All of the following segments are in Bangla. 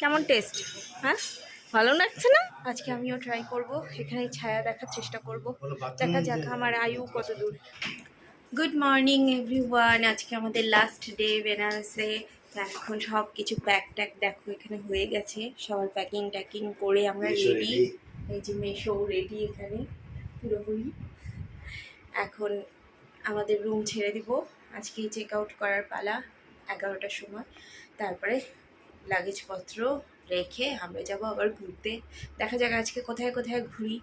কেমন টেস্ট? হ্যাঁ, ভালো লাগছে না? আজকে আমিও ট্রাই করব, এখানে ছায়া দেখার চেষ্টা করব, দেখা যাক আমার আয়ু কত দূর। গুড মর্নিং এভরিওয়ান, আজকে আমাদের লাস্ট ডে বেনারসে। এখন সব কিছু প্যাক ট্যাক দেখো এখানে হয়ে গেছে, সবার প্যাকিং ট্যাকিং করে আমরা রেডি। এই যে মেশো রেডি এখানে পুরোপুরি। এখন আমাদের রুম ছেড়ে দিব, আজকে চেক আউট করার পালা 11টার সময়। তারপরে লাগেজপত্র রেখে আমরা যাব আবার ঘুরতে। দেখা যাক আজকে কোথায় কোথায় ঘুরি।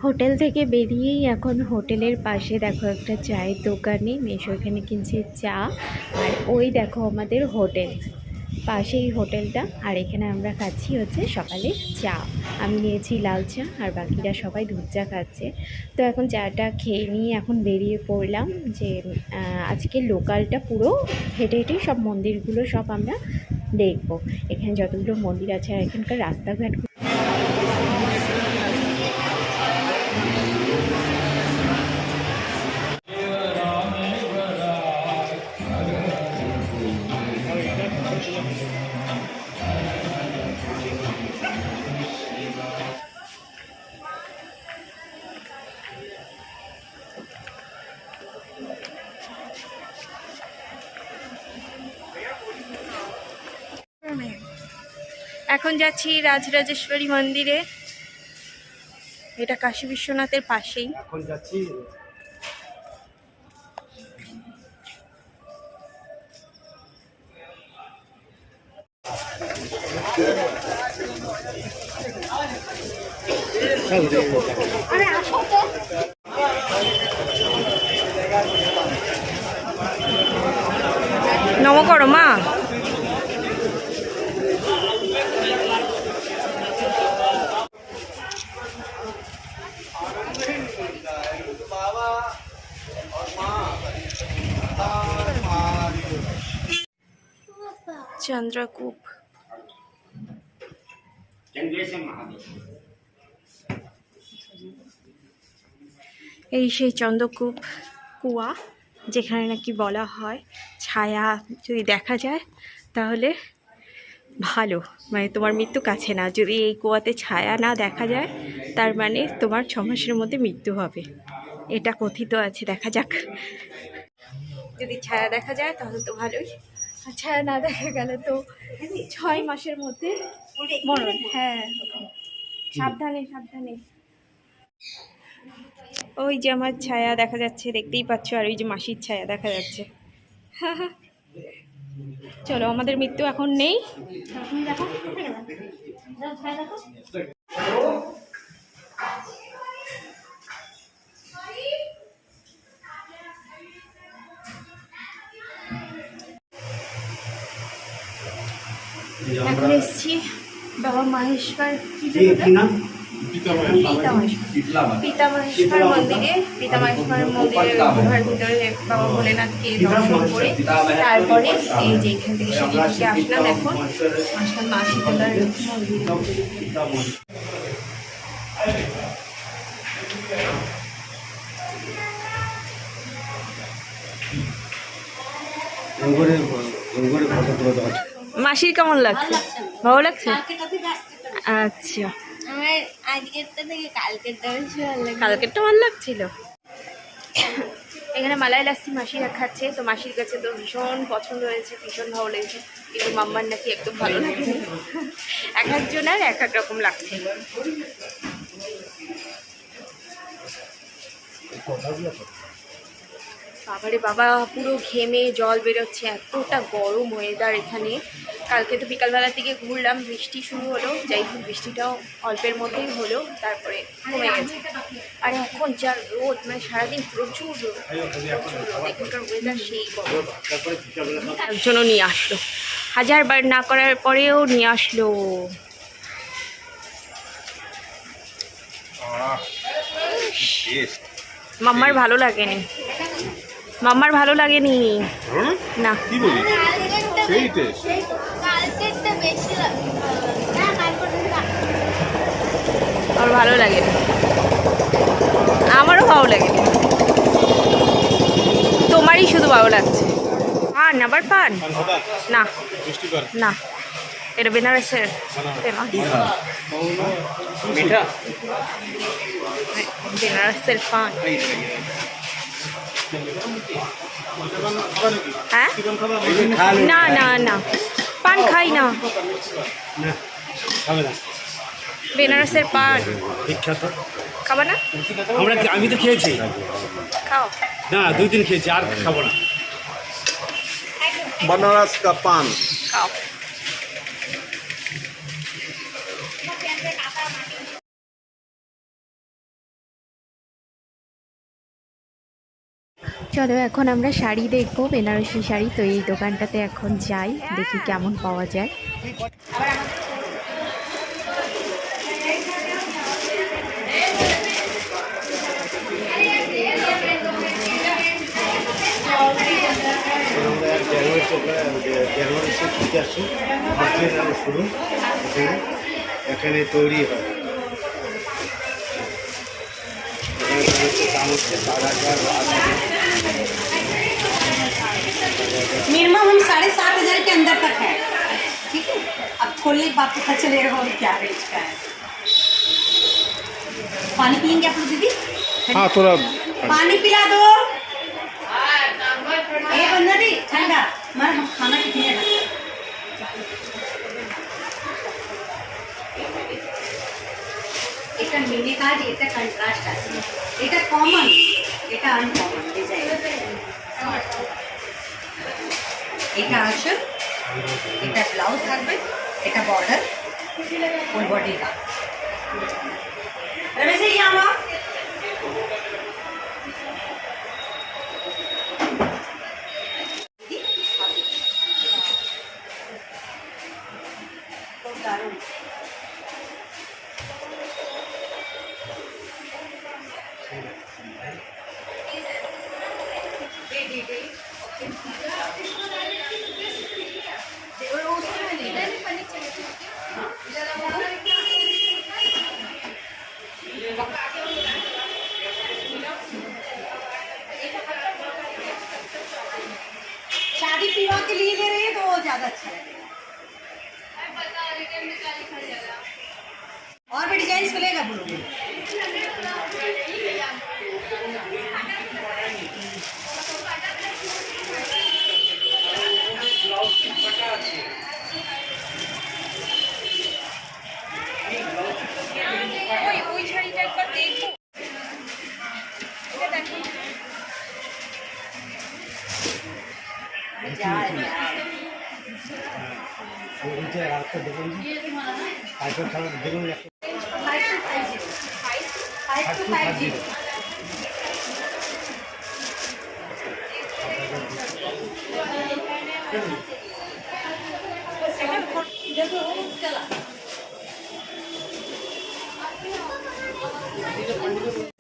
হোটেল থেকে বেরিয়েই এখন হোটেলের পাশে দেখো একটা চায়ের দোকানে মেশো এখানে কিনছে চা, আর ওই দেখো আমাদের হোটেল, পাশেই হোটেলটা। আর এখানে আমরা খাচ্ছি হচ্ছে সকালে চা। আমি নিয়েছি লাল চা আর বাকিরা সবাই দুধ চা খাচ্ছে। তো এখন চাটা খেয়ে নিয়ে এখন বেরিয়ে পড়লাম যে আজকে লোকালটা পুরো হেঁটে হেঁটেই সব মন্দিরগুলো সব আমরা দেখব। এখানে যতগুলো মন্দির আছে আর এখানকার রাস্তাঘাট এখন যাচ্ছি রাজরাজেশ্বরী মন্দিরে, এটা কাশী বিশ্বনাথের পাশেই। এখন যাচ্ছি নম করো মা। চন্দ্রকূপ, এই সেই চন্দ্রকূপ কুয়া, যেখানে নাকি বলা হয় ছায়া যদি দেখা যায় তাহলে ভালো, মানে তোমার মৃত্যু কাছে না। যদি এই কুয়াতে ছায়া না দেখা যায় তার মানে তোমার 6 মাসের মধ্যে মৃত্যু হবে, এটা কথিত আছে। দেখা যাক, যদি ছায়া দেখা যায় তাহলে তো ভালোই, আর ছায়া না দেখা গেলে তো 6 মাসের মধ্যে মরণ। হ্যাঁ, সাবধানে সাবধানে। ওই যে আমার ছায়া দেখা যাচ্ছে, দেখতেই পাচ্ছ, আর ওই যে মাসির ছায়া দেখা যাচ্ছে। চলো, আমাদের মৃত্যু এখন নেই। এখন এসছি বাবা মাহেশ্বর, পিতা মাহেশ্বর মন্দিরে। পিতা মাহেশ্বর মন্দিরের গুহার ভিতরে বাবা ভোলেনাথকে দর্শন করে তারপরে এই যে এখান থেকে সিঁড়ি থেকে আসলাম, এখন আসলাম মাসিতলার মন্দিরে। মাসির কেমন লাগছে? ভালো লাগছে? আচ্ছা, কালকেরটা ভালো লাগছিল। এখানে মালাই লাস্সি মাসিরা খাচ্ছে, তো মাসির কাছে তো ভীষণ পছন্দ হয়েছে, ভীষণ ভালো লেগেছে। কিন্তু মাম্মার নাকি একদম ভালো লাগছে। এক একজনের এক এক রকম লাগছে। বাবারে বাবা, পুরো ঘেমে জল বেরোচ্ছে, এতটা গরম ওয়েদার এখানে। কালকে তো বিকালবেলার দিকে ঘুরলাম, বৃষ্টি শুরু হলো, যাই হোক বৃষ্টিটাও অল্পের মধ্যেই হলো, তারপরে কমে গেছে। আর এখন যা রোদ, মানে সারাদিন প্রচুর রোদ, এখানকার ওয়েদার সেই গরম। একজনও নিয়ে আসলো, 1000 বার না করার পরেও নিয়ে আসলো। মাম্মার ভালো লাগেনি, মাম্মার ভালো লাগেনি না। আমার ভালো লাগেনি, আমারও ভালো লাগেনি, তোমারই শুধু ভালো লাগছে। পান, আবার পান না না, এটা বেনারসের ফেমাস বেনারসের পান। হ্যাঁ না না না, পান খাই না, বেনারসের পান বিখ্যাত। খাবা না? আমি তো খেয়েছি, খাও না 2 দিন খেয়েছি, আর খাবো না। बनारस का पान। খাও। চলো এখন আমরা শাড়ি দেখবো, বেনারসি শাড়ি। তো এই দোকানটাতে এখন যাই, দেখি কেমন পাওয়া যায়। শুরু এখানে তৈরি হয়, দাম হচ্ছে 4,000। मिनिमम हम 7,500 के अंदर तक है, ठीक है। अब खोलने के बाद पता चलेगा और क्या रेंज का है। पानी पियेंगे आप लोग दीदी? हाँ थोड़ा पानी पिला दो। ये बंदा दी ठंडा, मगर हम खाना कितने रखते हैं। এটা মিনি কাজ, এটা কন্ট্রাস্ট আছে, এটা কমন, এটা আনকমন ডিজাইন। এটা আসল, এটা ব্লাউজ থাকবে, এটা বর্ডার, ফুল বডি का वैसे ये आवा तो दारुण। शादी विवाह के लिए ले रही है तो वो ज्यादा अच्छा लगेगा। और भी डिजाइन मिलेगा बोलो। ওই শাড়িটা একবার দেখবো।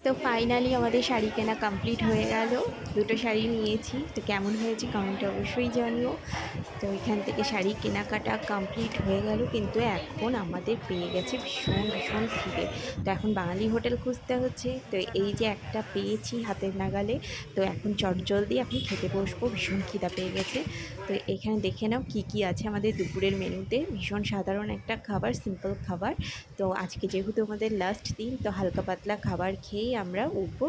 তো ফাইনালি আমাদের শাড়ি কেনা কমপ্লিট হয়ে গেল। দুটো শাড়ি নিয়েছি, তো কেমন হয়েছে কমেন্টে অবশ্যই জানিও। তো এখান থেকে শাড়ি কেনাকাটা কমপ্লিট হয়ে গেল, কিন্তু এখন আমাদের পেয়ে গেছে ভীষণ ভীষণ খিদে। তো এখন বাঙালি হোটেল খুঁজতে হচ্ছে। তো এই যে একটা পেয়েছি হাতের নাগালে, তো এখন চটজলদি এখন খেতে বসবো, ভীষণ খিদা পেয়ে গেছে। তো এখানে দেখে নাও কি কি আছে আমাদের দুপুরের মেনুতে। ভীষণ সাধারণ একটা খাবার, সিম্পল খাবার। তো আজকে যেহেতু আমাদের লাস্ট দিন, তো হালকা পাতলা খাবার খেয়েই আমরা উঠবো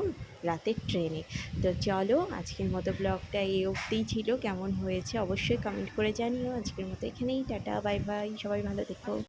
রাতের ট্রেনে। তো চলো আজকের মতো ব্লগটা এই অবধিই ছিল। কেমন হয়েছে অবশ্যই কমেন্ট করে জানিও। আজকের মতো এখানেই টাটা, বাই বাই, সবাই ভালো থেকো।